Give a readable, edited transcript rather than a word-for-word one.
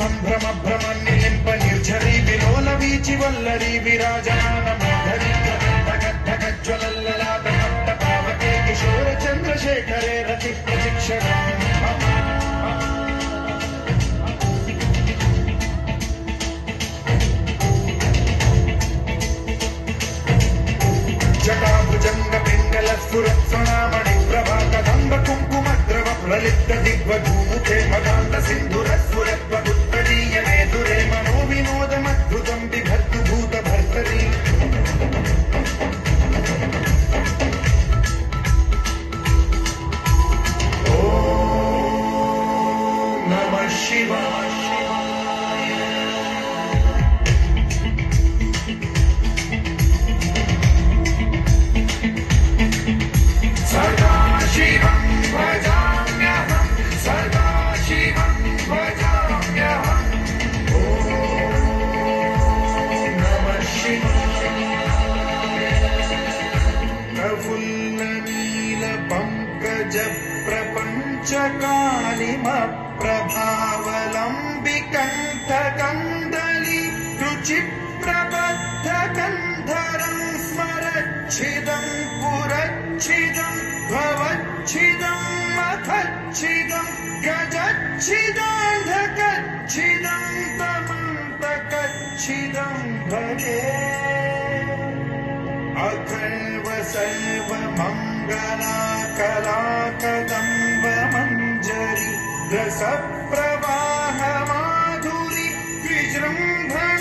సంభ్రమ భ్రమన్నిలింప నిర్ఝరీ విలోల వీచి వల్లరీ విరాజమాన మోధరీ జ్వలల్లలాట పట్ట పావకే కిశోర చంద్రశేఖరే రతి ప్రశిక్షణ జటాభుజంగ పింగళ స్ఫురత్స్వనామణి ప్రభా కదంబ కుంకుమద్రవ ప్రలిప్త దిగ్వధూముఖే మదాంత సింధుర స్ఫురత్వగుత్తరీయ మేధురే మనో వినోదమద్భుతం బిభర్తు భూత భర్తరీ ఓం నమః శివాయ సదాశివం భజామ్యహం సదాశివం భజామ్యహం ఓం నమః శివాయ ప్రఫుల్ల నీల పంకజ ప్రపంచ కాళిమ ప్రభావలంబి కంఠ కందలి రుచి ప్రబద్ధ కంధరం స్మరచ్చిదం పురచ్చిదం భవచ్చిదం మఖచ్చిదం గజచ్చిదాంధకచ్చిదం తమంతకచ్చిదం భజే అఖర్వ సర్వ మంగళా కదంబ మంజరి రస ప్రవాహ మాధురి విజృంభణ